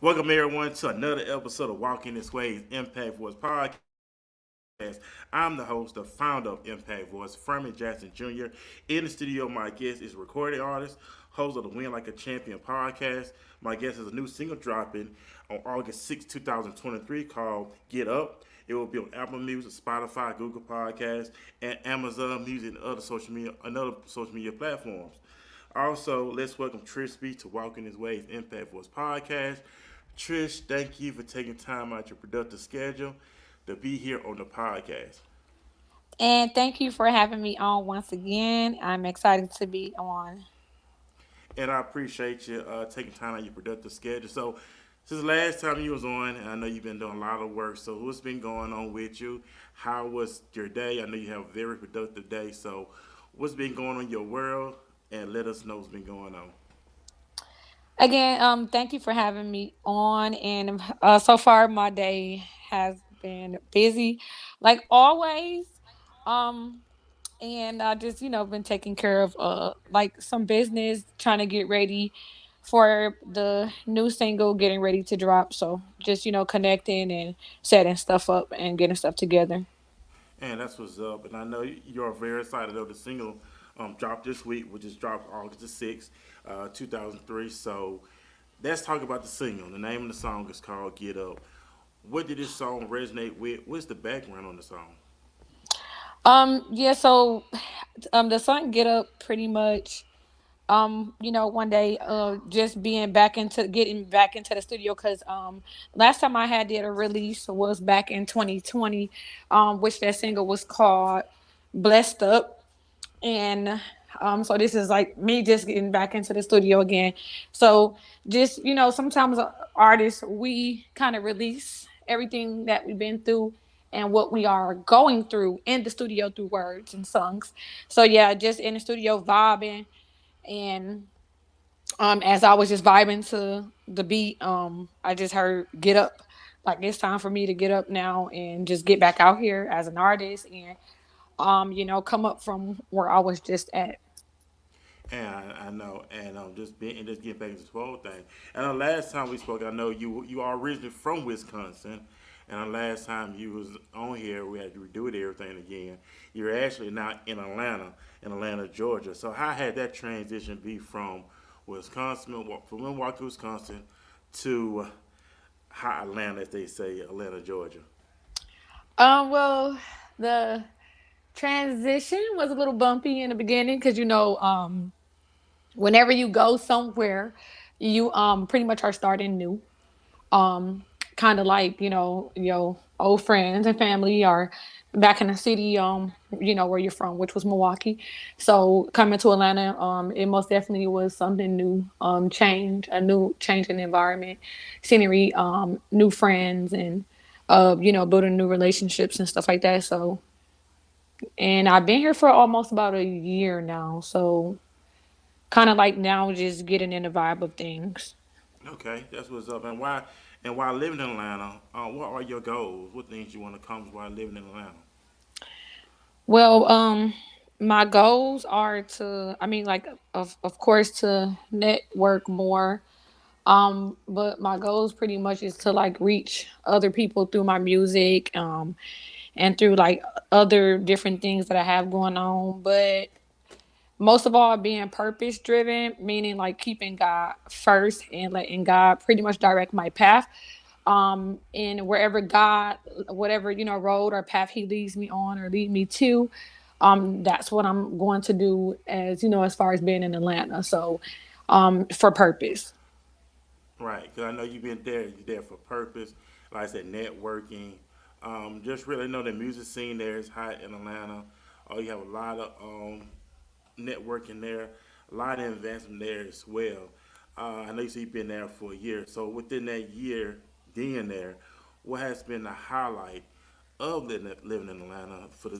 Welcome everyone to another episode of Walking This Way's Impact Voice podcast. I'm the host, the founder of Impact Voice, Furman Jackson Jr. In the studio, my guest is recording artist, host of the Win Like a Champion podcast. My guest is a new single dropping on August 6, 2023 called Get Up. It will be on Apple Music, Spotify, Google Podcasts, and Amazon Music and other social media platforms. Also, let's welcome Trish B to Walking His Ways Impact Voice podcast. Trish, thank you for taking time out your productive schedule to be here on the podcast. And thank you for having me on once again. I'm excited to be on. And I appreciate you taking time out of your productive schedule. So, since the last time you was on, and I know you've been doing a lot of work. So, what's been going on with you? How was your day? I know you have a very productive day. So, what's been going on in your world? And let us know what's been going on. Again, thank you for having me on. And so far, my day has been busy, like always. Um, and I just, been taking care of like some business, trying to get ready for the new single, getting ready to drop. So just, connecting and setting stuff up and getting stuff together. And that's what's up. And I know you're very excited of the single dropped this week, which is dropped August the 6th, 2003. So let's talk about the single. The name of the song is called Get Up. What did this song resonate with? What's the background on the song? Yeah, so the song Get Up pretty much one day just being back into getting back into the studio because last time I had did a release was back in 2020, which that single was called Blessed Up. And so this is like me just getting back into the studio again. So just sometimes artists, we kind of release everything that we've been through and what we are going through in the studio through words and songs. So yeah, just in the studio vibing. And as I was just vibing to the beat, I just heard Get Up. Like it's time for me to get up now and just get back out here as an artist and come up from where I was just at. And I know, and just getting back into the whole thing. And the last time we spoke, I know you are originally from Wisconsin, and the last time you was on here, we had to redo everything again. You're actually now in Atlanta, Georgia. So how had that transition be from Milwaukee, Wisconsin, to hot Atlanta, as they say, Atlanta, Georgia? Well, the transition was a little bumpy in the beginning because whenever you go somewhere, you pretty much are starting new. um Kind of like your old friends and family are back in the city, where you're from, which was Milwaukee. So coming to Atlanta, it most definitely was something new, a new change in environment, scenery, new friends, and building new relationships and stuff like that. So, and I've been here for almost about a year now, so kind of like now just getting in the vibe of things. Okay, that's what's up. And while living in Atlanta, what are your goals? What things you want to accomplish while living in Atlanta? Well, my goals are to, I mean, like, of course, to network more. But my goals pretty much is to like reach other people through my music, and through like other different things that I have going on. But most of all, being purpose driven, meaning like keeping God first and letting God pretty much direct my path. And wherever God, whatever road or path He leads me on or lead me to, that's what I'm going to do as as far as being in Atlanta. So, for purpose. Right, because I know you've been there. You're there for purpose. Like I said, networking. Just really know the music scene there is hot in Atlanta. You have a lot of networking there, a lot of investment there as well. I know you said you've been there for a year. So within that year being there, what has been the highlight of living in Atlanta for the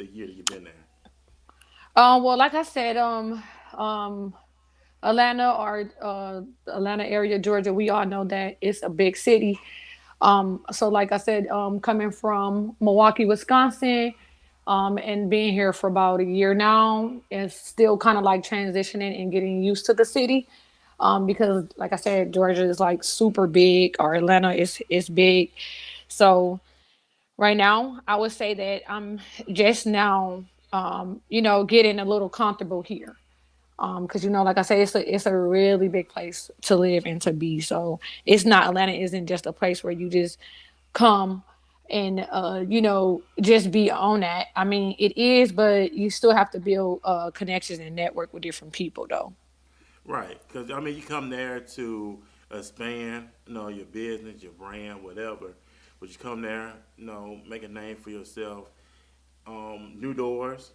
year that you've been there? Well, like I said, um, Atlanta or Atlanta area, Georgia, we all know that it's a big city. So like I said, coming from Milwaukee, Wisconsin, and being here for about a year now, it's still kind of like transitioning and getting used to the city. because like I said, Georgia is like super big, or Atlanta is big. So right now, I would say that I'm just now, getting a little comfortable here. Because like I say, it's a really big place to live and to be. So it's not Atlanta isn't just a place where you just come and just be on that. I mean, it is, but you still have to build connections and network with different people, though. Right, because I mean, you come there to expand, your business, your brand, whatever. But you come there, make a name for yourself, new doors,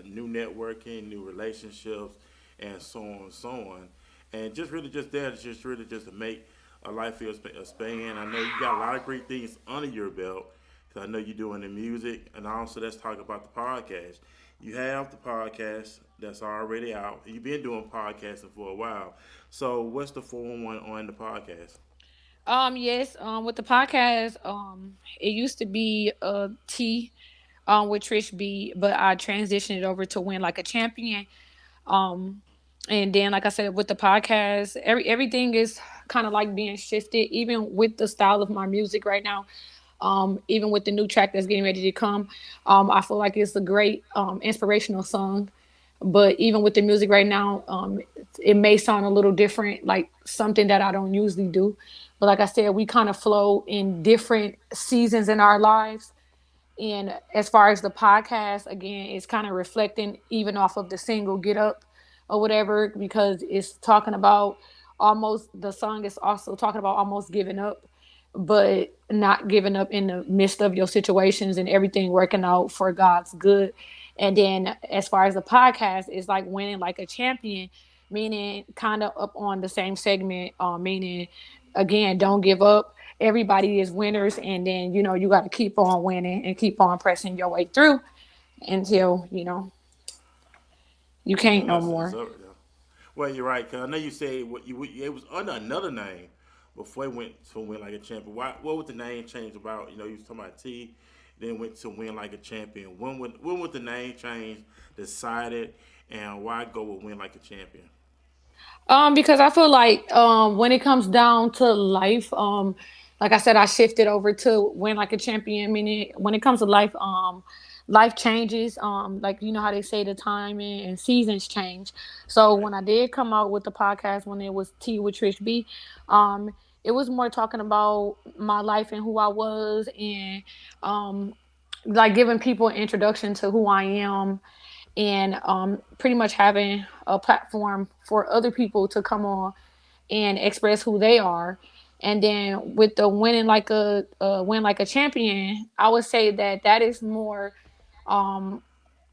new networking, new relationships, and so on and so on. And just really just there, just really just to make a life for expand. I know you got a lot of great things under your belt. Cause I know you're doing the music, and also let's talk about the podcast. You have the podcast that's already out. You've been doing podcasting for a while. So what's the 411 on the podcast? Yes, with the podcast, it used to be T with Trish B, but I transitioned it over to Win Like a Champion. Um, and then, like I said, with the podcast, everything is kind of like being shifted, even with the style of my music right now. Even with the new track that's getting ready to come, I feel like it's a great inspirational song. But even with the music right now, it may sound a little different, like something that I don't usually do. But like I said, we kind of flow in different seasons in our lives. And as far as the podcast, again, it's kind of reflecting even off of the single Get Up or whatever, because it's talking about the song is also talking about almost giving up, but not giving up in the midst of your situations and everything working out for God's good. And then as far as the podcast, it's like winning like a champion, meaning kind of up on the same segment, meaning again, don't give up. Everybody is winners, and then you got to keep on winning and keep on pressing your way through until you Yeah, can't no it's more. over there. Well, you're right. Cause I know you said it was under another name before it went to Win Like a Champion. Why? What would the name change about? You was talking about T, then went to Win Like a Champion. When would the name change? Decided, and why go with Win Like a Champion? Because I feel like when it comes down to life, like I said, I shifted over to Win Like a Champion. Meaning, when it comes to life, life changes. Like how they say the timing and seasons change. So Right. when I did come out with the podcast, when it was T with Trish B, um, it was more talking about my life and who I was, and um, like giving people an introduction to who I am, and pretty much having a platform for other people to come on and express who they are. And then with the winning like a win like a champion, I would say that is more um,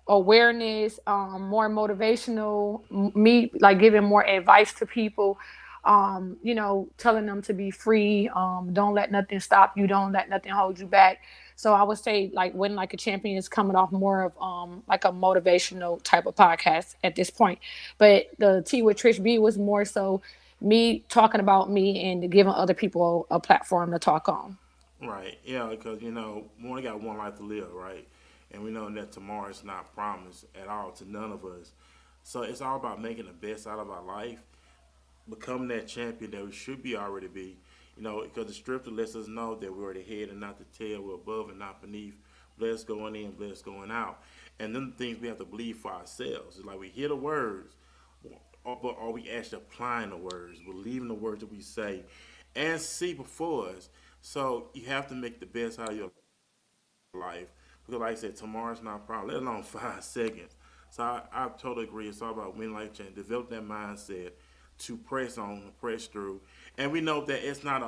awareness, more motivational, me like giving more advice to people, telling them to be free, don't let nothing stop you, don't let nothing hold you back. So I would say like when like a champion is coming off more of like a motivational type of podcast at this point. But the T with Trish B was more so me talking about me and giving other people a platform to talk on. Right. Yeah, because we only got one life to live, right? And we know that tomorrow is not promised at all to none of us. So it's all about making the best out of our life, becoming that champion that we should be already be. Because the scripture lets us know that we're the head and not the tail, we're above and not beneath, blessed going in, blessed going out. And then the things we have to believe for ourselves. It's like we hear the words, but are we actually applying the words, believing the words that we say, and see before us? So you have to make the best out of your life. Because, like I said, tomorrow's not a problem, let alone 5 seconds. So I totally agree. It's all about winning life change. Develop that mindset to press on, press through, and we know that it's not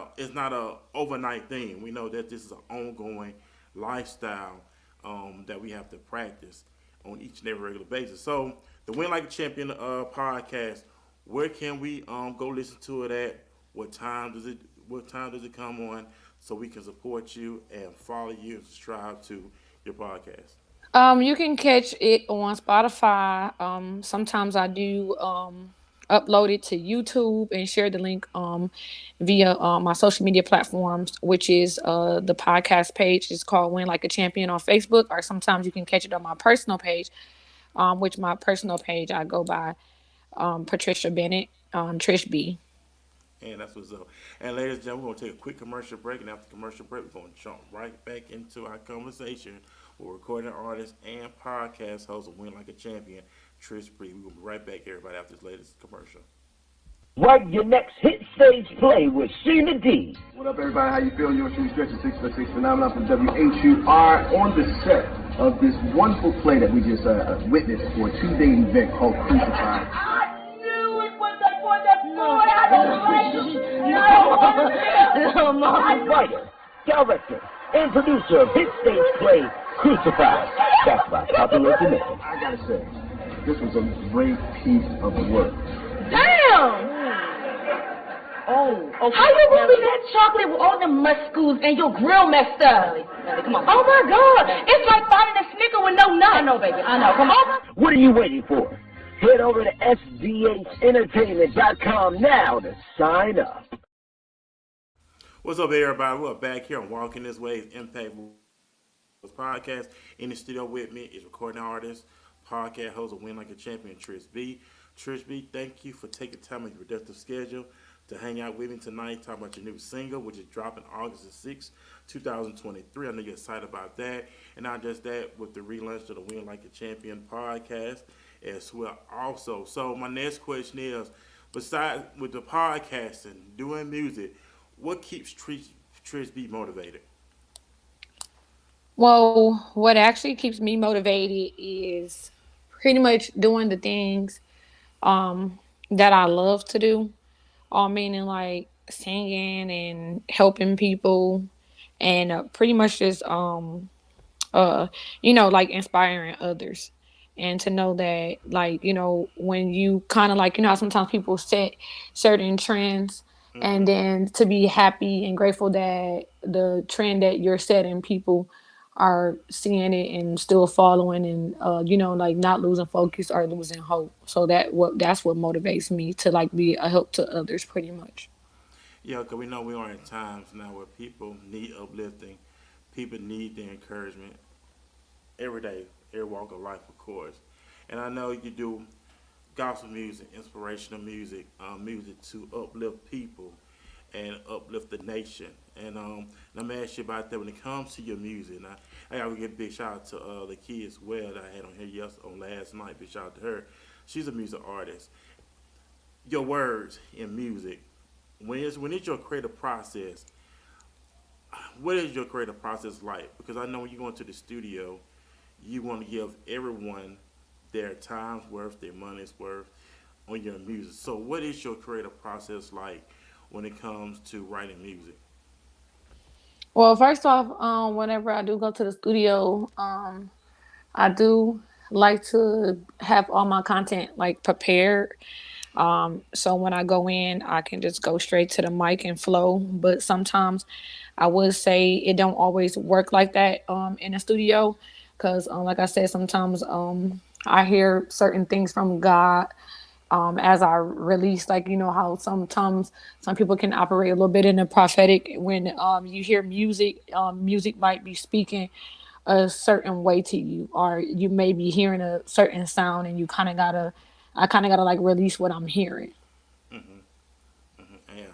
a overnight thing. We know that this is an ongoing lifestyle that we have to practice on each and every regular basis. So the Win Like a Champion podcast, where can we go listen to it at? What time does it? What time does it come on? So we can support you and follow you and subscribe to your podcast. You can catch it on Spotify. Sometimes I do upload it to YouTube and share the link via my social media platforms, which is the podcast page is called Win Like a Champion on Facebook, or sometimes you can catch it on my personal page, which my personal page I go by Patricia Bennett. Trish B. And that's what's up. And ladies and gentlemen, we're going to take a quick commercial break. And after the commercial break, we're going to jump right back into our conversation with recording artist and podcast host of Win Like a Champion, Trish B. We're going to be right back, everybody, after this latest commercial. Write your next hit stage play with Sheena D. What up, everybody? How you feeling? Yours truly, Stretch 6 Phenomenon from WHUR on the set of this wonderful play that we just witnessed for a two-day event called Crucified. I knew it was for the boy. I don't like it. Writer, director, and producer of hit stage play Crucified. That's by popular submission. I gotta say, this was a great piece of work. Damn! Oh, okay. How you moving that chocolate with all the muscles and your grill messed up? Come on. Oh my God! It's like finding a Snicker with no nut. I know, baby. I know. Come on. What are you waiting for? Head over to sdhentertainment.com now to sign up. What's up, everybody? We're back here on Walking This Way Impact podcast. In the studio with me is recording artist, podcast host of Win Like a Champion, Trish B. Trish B, thank you for taking time out of your productive schedule to hang out with me tonight, talk about your new single, which is dropping August the 6th, 2023. I know you're excited about that. And not just that, with the relaunch of the Win Like a Champion podcast as well also. So my next question is, besides with the podcasting, doing music, what keeps Trish B motivated? Well, what actually keeps me motivated is pretty much doing the things that I love to do. Meaning like singing and helping people, and pretty much just uh like inspiring others, and to know that, like, when you kind of, like, how sometimes people set certain trends, and Mm-hmm. then to be happy and grateful that the trend that you're setting, people are seeing it and still following, and like not losing focus or losing hope. So that's what motivates me to, like, be a help to others pretty much. Yeah, because we know we are in times now where people need uplifting, people need the encouragement every day, every walk of life, of course. And I know you do gospel music, inspirational music, music to uplift people and uplift the nation. And let me ask you about that when it comes to your music. Now, I gotta give a big shout out to the key as well that I had on here on last night. Big shout out to her. She's a music artist. Your words in music. When it's your creative process, what is your creative process like? Because I know when you go into the studio, you want to give everyone their time's worth, their money's worth on your music. So, what is your creative process like when it comes to writing music? Well, first off, whenever I do go to the studio, I do like to have all my content like prepared. So when I go in, I can just go straight to the mic and flow. But sometimes I would say it don't always work like that in the studio, because like I said, sometimes I hear certain things from God as I release. Like, how sometimes some people can operate a little bit in the prophetic when you hear music. Music might be speaking a certain way to you, or you may be hearing a certain sound, and I kind of gotta like release what I'm hearing. Hmm. Yeah,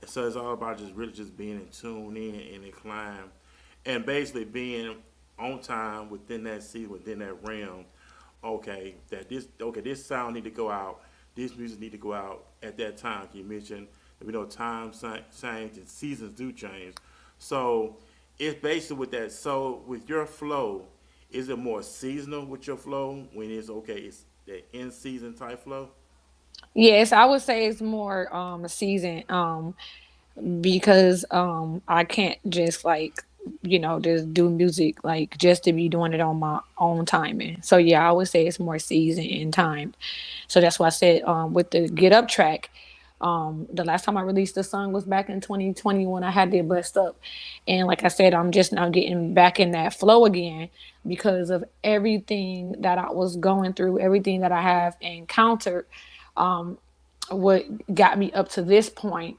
so it's all about just really just being in tune in and inclined, and basically being on time within that season, within that realm. This sound need to go out. This music need to go out at that time. You mentioned that we know times change and seasons do change. So it's basically with that. So with your flow, is it more seasonal with your flow when it's okay? It's the in season type flow. Yes, I would say it's more season, because I can't just like, just do music like just to be doing it on my own timing. So yeah, I would say it's more season and time. So that's why I said, with the Get Up track, the last time I released the song was back in 2020 when I had it bust up. And like I said, I'm just now getting back in that flow again because of everything that I was going through, everything that I have encountered, what got me up to this point.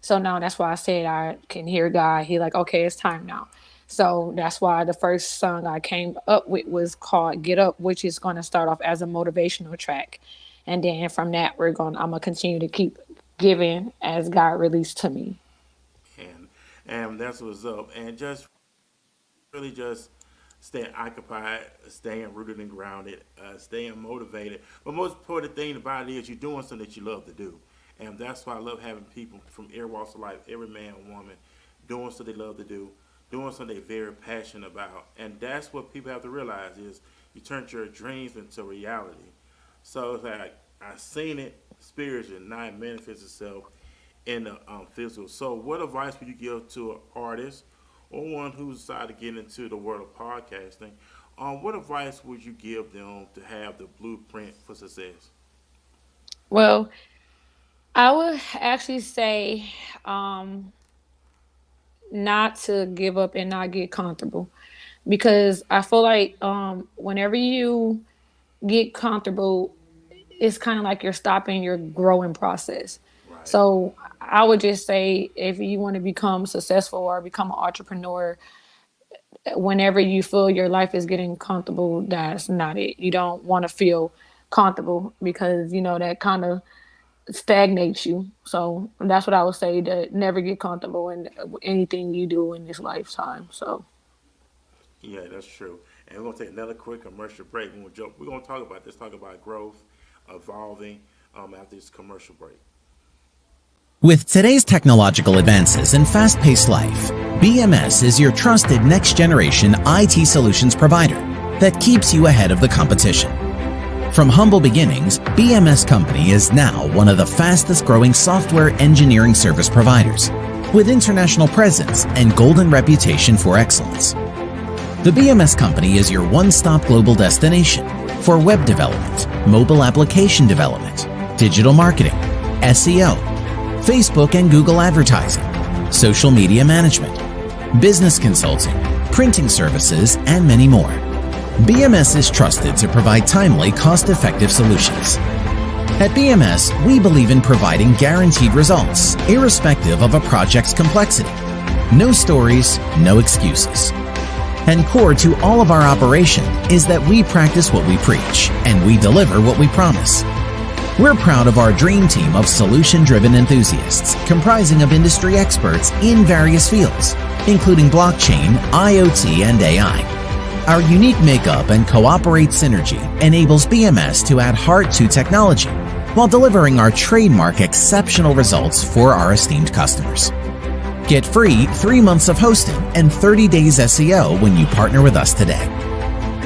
So now that's why I said I can hear God. He like, okay, it's time now. So that's why the first song I came up with was called Get Up, which is going to start off as a motivational track. and then from that I'm gonna continue to keep giving as God released to me. and and that's what's up. And just really just staying occupied, staying rooted and grounded, staying motivated. But most important thing about it is you're doing something that you love to do. And that's why I love having people from every walks of life, every man and woman, doing something they love to do, doing something they're very passionate about. And that's what people have to realize is you turn your dreams into reality. So it's like I seen it spiritually, now it manifests itself in the physical. So, what advice would you give to an artist or one who's decided to get into the world of podcasting? What advice would you give them to have the blueprint for success? Well, I would actually say um, not to give up and not get comfortable, because I feel like whenever you get comfortable, it's kind of like you're stopping your growing process. Right. So I would just say if you want to become successful or become an entrepreneur, whenever you feel your life is getting comfortable, that's not it. You don't want to feel comfortable, because that kind of stagnates you. So that's what I would say, to never get comfortable in anything you do in this lifetime. So Yeah, that's true. And we're gonna take another quick commercial break. We're gonna talk about this, talk about growth, evolving after this commercial break. With today's technological advances and fast-paced life, BMS is your trusted next-generation IT solutions provider that keeps you ahead of the competition. From humble beginnings, BMS Company is now one of the fastest-growing software engineering service providers, with international presence and golden reputation for excellence. The BMS Company is your one-stop global destination for web development, mobile application development, digital marketing, SEO, Facebook and Google advertising, social media management, business consulting, printing services, and many more. BMS is trusted to provide timely, cost-effective solutions. At BMS, we believe in providing guaranteed results, irrespective of a project's complexity. No stories, no excuses. And core to all of our operation is that we practice what we preach, and we deliver what we promise. We're proud of our dream team of solution-driven enthusiasts, comprising of industry experts in various fields, including blockchain, IoT, and AI. Our unique makeup and cooperate synergy enables BMS to add heart to technology while delivering our trademark exceptional results for our esteemed customers. Get free 3 months of hosting and 30 days SEO when you partner with us today.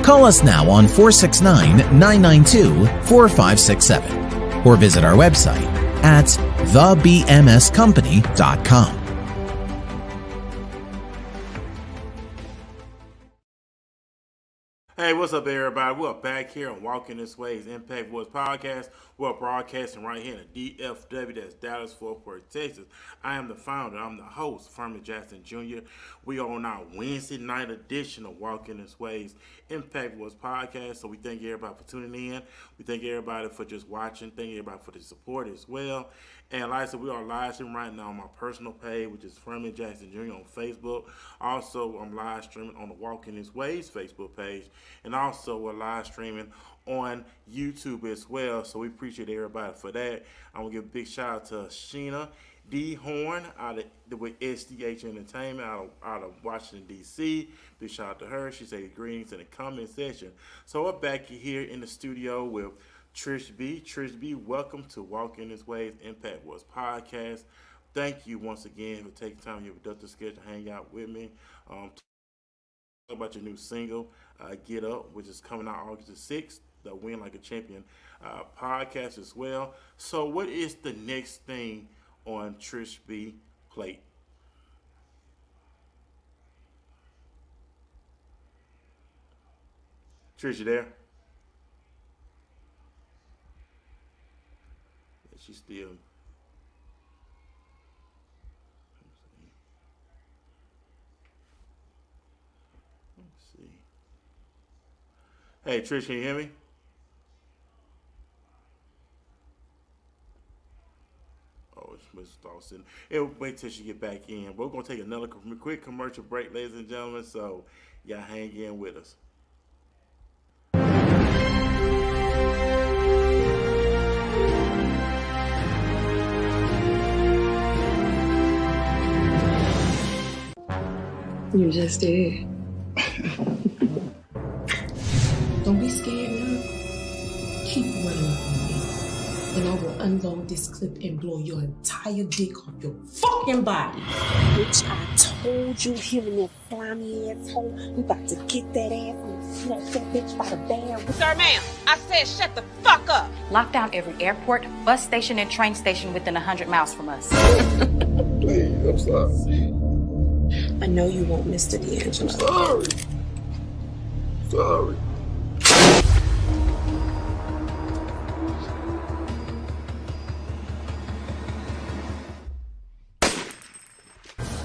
Call us now on 469-992-4567 or visit our website at thebmscompany.com. Hey, what's up, everybody? We're back here on Walking This Way's Impact Voice Podcast. We're broadcasting right here in the DFW, that's Dallas, Fort Worth, Texas. I am the founder, I'm the host, Furman Jackson Jr. We are on our Wednesday night edition of Walking This Way's Impact Voice Podcast. So we thank everybody for tuning in. We thank everybody for just watching. Thank everybody for the support as well. And like I said, we are live streaming right now on my personal page, which is Furman Jackson Jr. on Facebook. Also, I'm live streaming on the Walking This Ways Facebook page. And also, we're live streaming on YouTube as well. So we appreciate everybody for that. I want to give a big shout out to Sheena D. Horn with SDH Entertainment out of Washington, D.C. Big shout out to her. She said greetings in the comment section. So we're back here in the studio with Trish B. Trish B, welcome to Walking This Way's Impact Voice Podcast. Thank you once again for taking time in your productive schedule to hang out with me. Talk about your new single, Get Up, which is coming out August the 6th, the Win Like a Champion podcast as well. So what is the next thing on Trish B plate? Trish, you there? She's still. Let's see. Hey, Trish, can you hear me? Oh, it's Miss Dawson. It'll wait till she get back in. We're gonna take another quick commercial break, ladies and gentlemen. So y'all hang in with us. You just did. Don't be scared now. Keep running up on me. And I will unload this clip and blow your entire dick off your fucking body. Bitch, I told you, him and that slimy asshole, we about to get that ass and snatch that bitch by the band. Sir, ma'am, I said shut the fuck up. Lock down every airport, bus station, and train station within 100 miles from us. Please, I'm sorry. I know you won't, Mr. D'Angelo. Sorry.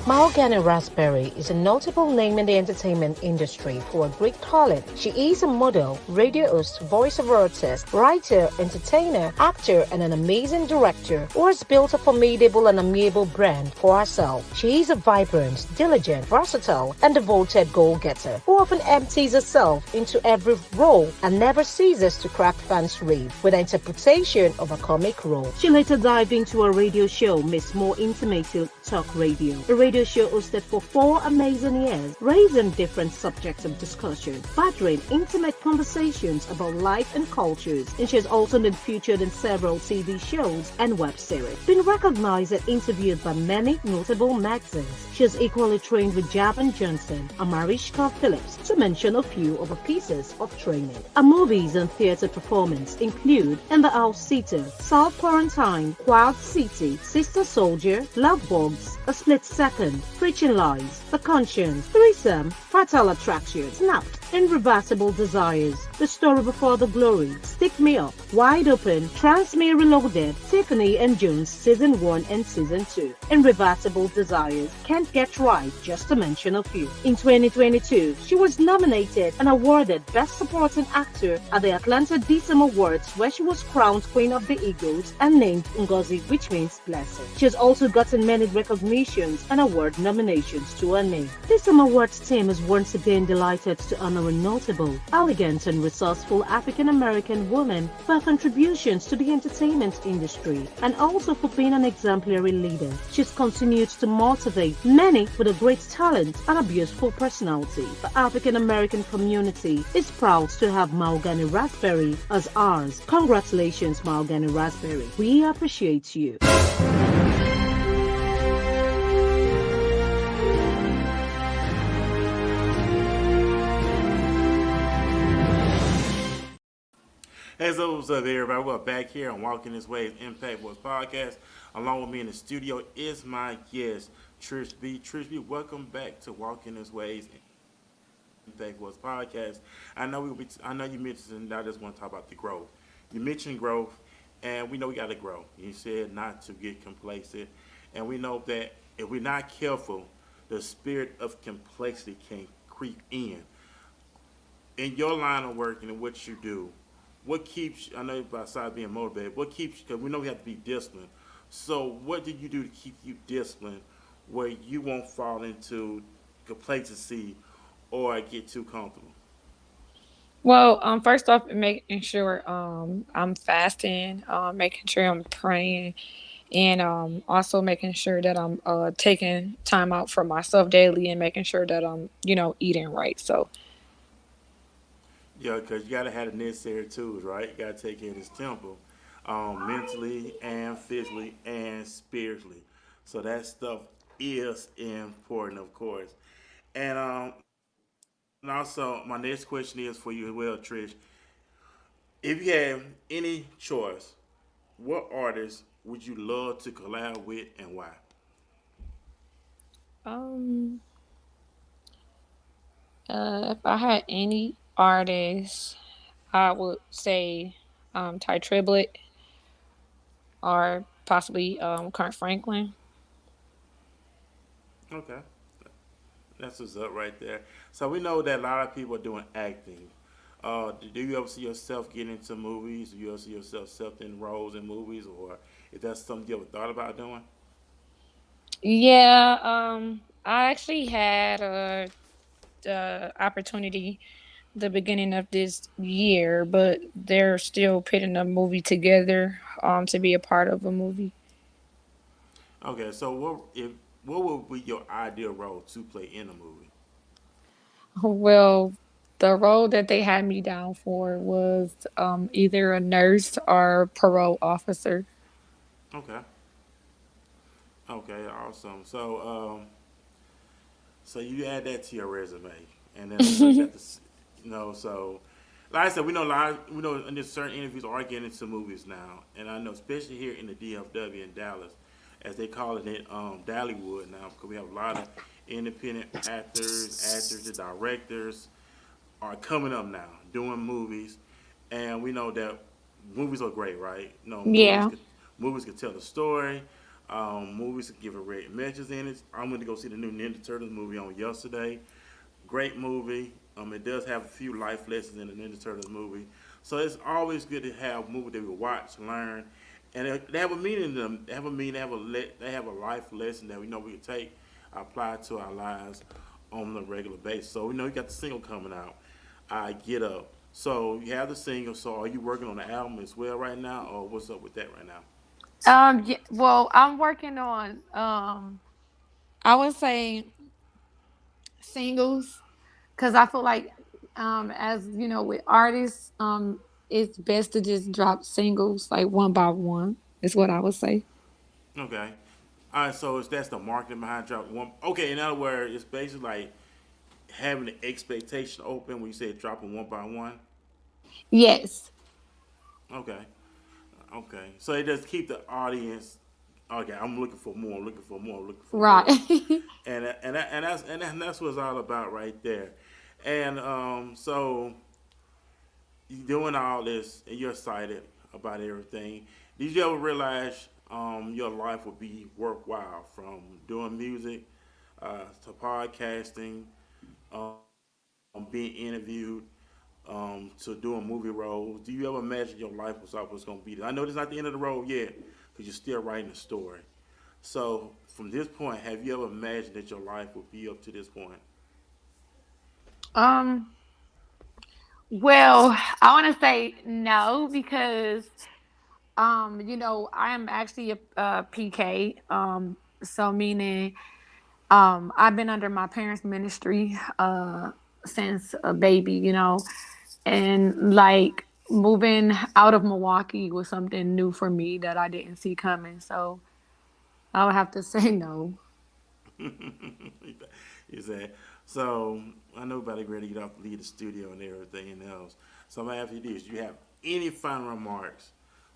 Mahogany Raspberry is a notable name in the entertainment industry for a great talent. She is a model, radio host, voiceover artist, writer, entertainer, actor, and an amazing director who has built a formidable and amiable brand for herself. She is a vibrant, diligent, versatile, and devoted goal-getter who often empties herself into every role and never ceases to crack fans' rave with her interpretation of a comic role. She later dived into a radio show, Miss More Intimate Talk Radio, a radio show hosted for 4 amazing years, raising different subjects of discussion, furthering intimate conversations about life and cultures, and she has also been featured in several TV shows and web series. Been recognized and interviewed by many notable magazines. She is equally trained with Javan Johnson and Mariska Phillips, to mention a few of her pieces of training. Her movies and theatre performance include In the House Seater, Self Quarantine, Wild City, Sister Soldier, Love Bugs, A Split Second, Preaching Lies, The Conscience, Threesome, Fatal Attraction, Snapped, Irreversible Desires, The Story Before the Glory, Stick Me Up, Wide Open, Trans Me Reloaded, Tiffany and Jones Season 1 and Season 2, Irreversible Desires, Can't Get Right, just to mention a few. In 2022, she was nominated and awarded Best Supporting Actor at the Atlanta DSM Awards, where she was crowned Queen of the Eagles and named Ngozi, which means blessing. She has also gotten many recognitions and award nominations to her name. DSM Awards team is once again delighted to honor a notable, elegant and resourceful African-American woman for her contributions to the entertainment industry and also for being an exemplary leader. She's continued to motivate many with a great talent and a beautiful personality. The African-American community is proud to have Mahogany Raspberry as ours. Congratulations, Mahogany Raspberry. We appreciate you. Hey, so what's up, everybody? We're back here on Walking This Way's Impact Voice Podcast. Along with me in the studio is my guest, Trish B. Trish B, welcome back to Walking This Way's Impact Voice Podcast. I know you mentioned. I just want to talk about the growth. You mentioned growth, and we know we got to grow. You said not to get complacent, and we know that if we're not careful, the spirit of complexity can creep in. In your line of work and in what you do, what keeps, I know besides being motivated, what keeps, because we know we have to be disciplined. So what do you do to keep you disciplined where you won't fall into complacency or get too comfortable? Well, first off, making sure I'm fasting, making sure I'm praying, and also making sure that I'm taking time out for myself daily and making sure that I'm eating right. So Yeah, because you got to have the necessary tools, right? You got to take care of this temple, mentally and physically and spiritually. So that stuff is important, of course. And also, my next question is for you as well, Trish. If you have any choice, what artist would you love to collab with and why? um, if I had any artist, I would say Ty Triblet or possibly Kurt Franklin. Okay, that's what's up right there. So we know that a lot of people are doing acting. Do you ever see yourself getting into movies? Do you ever see yourself in roles in movies, or is that something you ever thought about doing? Yeah, I actually had a opportunity the beginning of this year, but they're still putting a movie together to be a part of a movie. Okay, so what would be your ideal role to play in a movie? Well, the role that they had me down for was either a nurse or parole officer. Okay. Okay. Awesome. So you add that to your resume, and then you got this, So, like I said, we know a lot. We know in this certain interviews are getting into movies now, and I know especially here in the DFW in Dallas, as they call it, Dollywood now, because we have a lot of independent actors, the directors are coming up now doing movies, and we know that movies are great, right? Yeah. Movies can tell a story. Movies can give a great message in it. I'm going to go see the new Ninja Turtles movie on yesterday. Great movie. It does have a few life lessons in the Ninja Turtles movie, so it's always good to have movies that we watch, learn, and they have a meaning to them. They have a meaning. They have a life lesson that we know we can take, apply to our lives on a regular basis. So we know you got the single coming out. I Get Up. So you have the single. So are you working on the album as well right now, or what's up with that right now? Yeah, well, I'm working on I would say singles because I feel like as you know with artists it's best to just drop singles like one by one is what I would say. Okay. All right. So that's the marketing behind drop one. Okay. In other words, it's basically like having the expectation open when you say dropping one by one. Yes. Okay. Okay. So it does keep the audience. Okay, I'm looking for more. Looking for more. Looking for Right. more. And that's what it's all about right there. And so you doing all this and you're excited about everything. Did you ever realize your life would be worthwhile from doing music to podcasting, being interviewed, to doing movie roles? Do you ever imagine your life was going to be? I know this is not the end of the road yet because you're still writing the story. So from this point, have you ever imagined that your life would be up to this point? um well, I want to say no because I am actually a PK, so meaning I've been under my parents' ministry since a baby, and like moving out of Milwaukee was something new for me that I didn't see coming. So I would have to say no. You said so. I know about ready to get off, leave the studio and everything else. So I'm gonna ask you this: you have any final remarks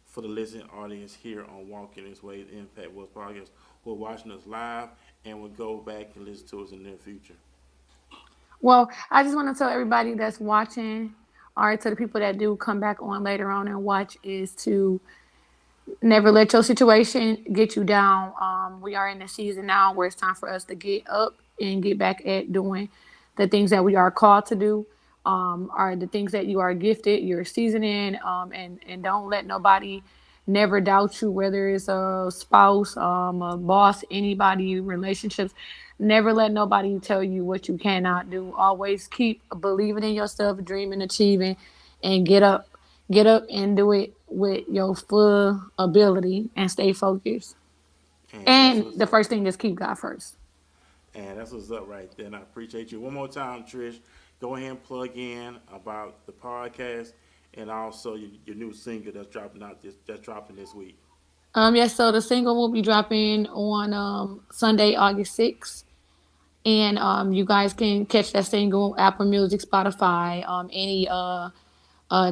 for the listening audience here on Walking This Way Impact West Podcast who are watching us live and will go back and listen to us in the near future? Well, I just want to tell everybody that's watching, or to the people that do come back on later on and watch, is to never let your situation get you down. We are in the season now where it's time for us to get up and get back at doing the things that we are called to do. Are the things that you are gifted, you're seasoning, and don't let nobody never doubt you, whether it's a spouse, a boss, anybody, relationships. Never let nobody tell you what you cannot do. Always keep believing in yourself, dreaming, achieving, and get up and do it with your full ability and stay focused. And that's And what's the up. first thing is keep God first. And that's what's up right there. And I appreciate you. One more time, Trish. Go ahead and plug in about the podcast and also your new single that's dropping this week. Yes, so the single will be dropping on Sunday, August 6th. And you guys can catch that single Apple Music, Spotify, any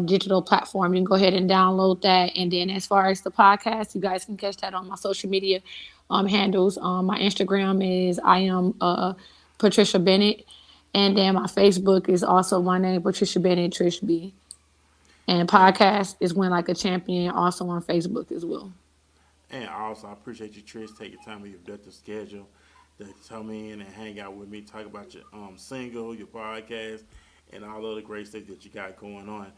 digital platform. You can go ahead and download that. And then as far as the podcast, you guys can catch that on my social media handles. My Instagram is I am Patricia Bennett. And then my Facebook is also my name, Patricia Bennett, Trish B. And And podcast is Win Like a Champion, also on Facebook as well. And also, I appreciate you, Trish, take your time with your productive schedule to come in and hang out with me, talk about your single, your podcast, and all other great stuff that you got going on.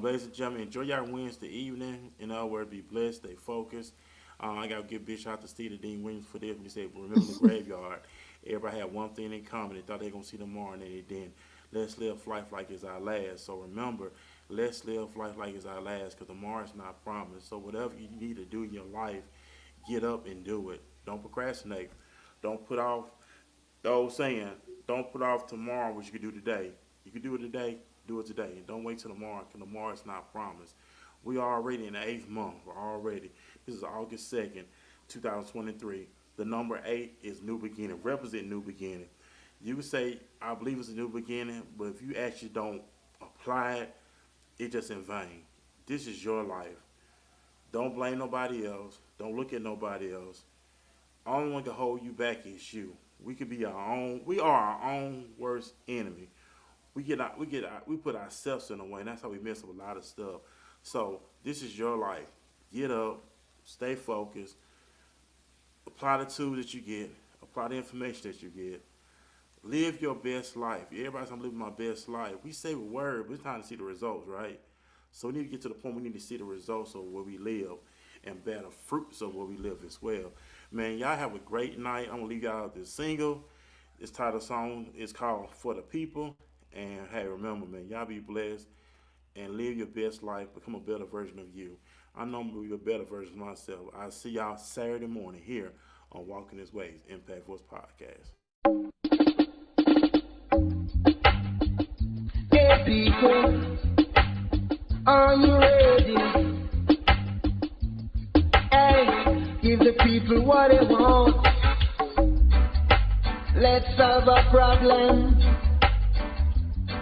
Ladies and gentlemen, enjoy your Wednesday evening. In other words, be blessed, stay focused. I got to give a big shout out to Steve Dean Williams for this. When he said, remember the graveyard. Everybody had one thing in common. They thought they were going to see tomorrow, and then they didn't. Let's live life like it's our last. So remember, let's live life like it's our last because tomorrow's not promised. So whatever you need to do in your life, get up and do it. Don't procrastinate. Don't put off the old saying, Don't put off tomorrow what you can do today. You can do it today, do it today. And don't wait till tomorrow, because tomorrow is not promised. We are already in the 8th month. We're already. This is August 2nd, 2023. The number 8 is new beginning, represent new beginning. You can say, I believe it's a new beginning, but if you actually don't apply it, it's just in vain. This is your life. Don't blame nobody else. Don't look at nobody else. Only one can hold you back is you. We could be our own. We are our own worst enemy. We put ourselves in the way, and that's how we mess up a lot of stuff. So this is your life. Get up, stay focused, apply the tools that you get, apply the information that you get. Live your best life. Everybody's I'm living my best life. We say a word, but it's time to see the results, right? So we need to get to the point we need to see the results of where we live and bear the fruits of where we live as well. Man, y'all have a great night. I'm going to leave y'all with this single. This title song is called For the People. And hey, remember, man, y'all be blessed and live your best life. Become a better version of you. I know I'm going to be a better version of myself. I'll see y'all Saturday morning here on Walking His Ways, Impact Voice Podcast. Hey, people, are you ready? Hey, give the people what they want. Let's solve a problem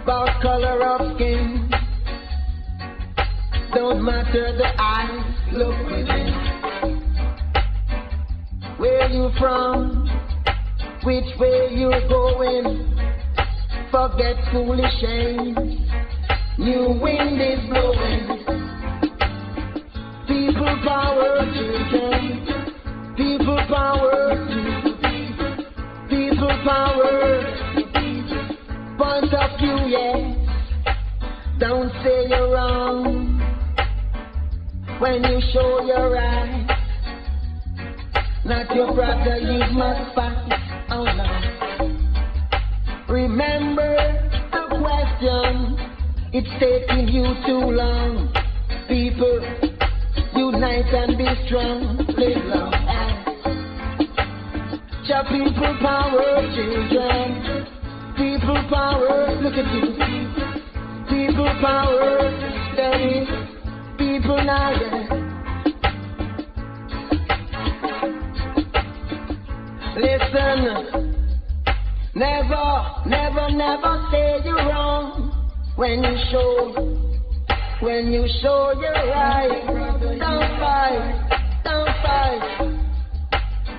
about color of skin. Don't matter the eyes, look within. Where you from? Which way you're going? Forget foolish aims. New wind is blowing. People power children. People power to people power. Point of view, yes. Don't say you're wrong when you show your right. Not your brother, you must fight. Oh no. Remember the question. It's taking you too long. People, unite and be strong. Live long. Your people power, children. People power, look at you. People power, steady. People now, yeah. Listen, never say you're wrong. When you show you're right. Don't fight.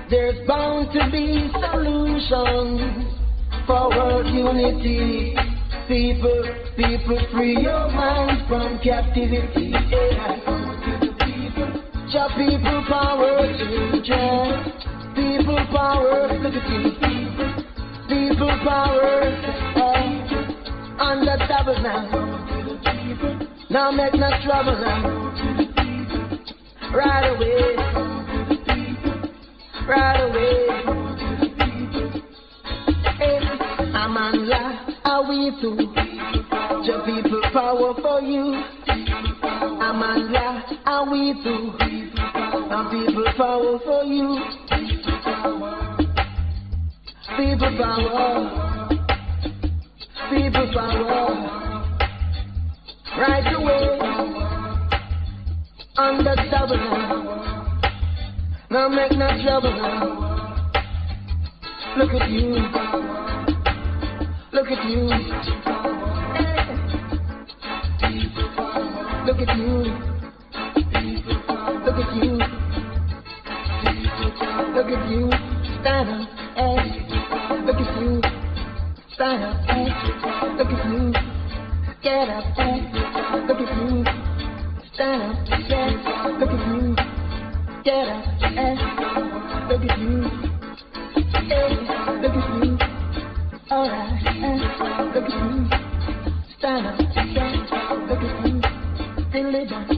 There's bound to be solutions for world unity. People, free your mind from captivity. Your people power, children. People power, look at you. People power, on the double now. Now make no trouble now. Right away. Hey, I'm on la, are we too? Your people power for you. I'm on la, are we too? Our people power for you. People power. People power. Right away. On the double now. Now make no trouble now. Look at you. Look at you. Hey. Look at you. Look at you. Look at you. Stand up. Hey. Look at you. Stand up. Hey. Look at you. Get up. Hey. Look at you. Stand up. Hey. Look at you. Get up. Hey. Look at you. Hey. Look at you. Alright. Hey. Look at you. Stand up. Hey. Look at you. Still live on.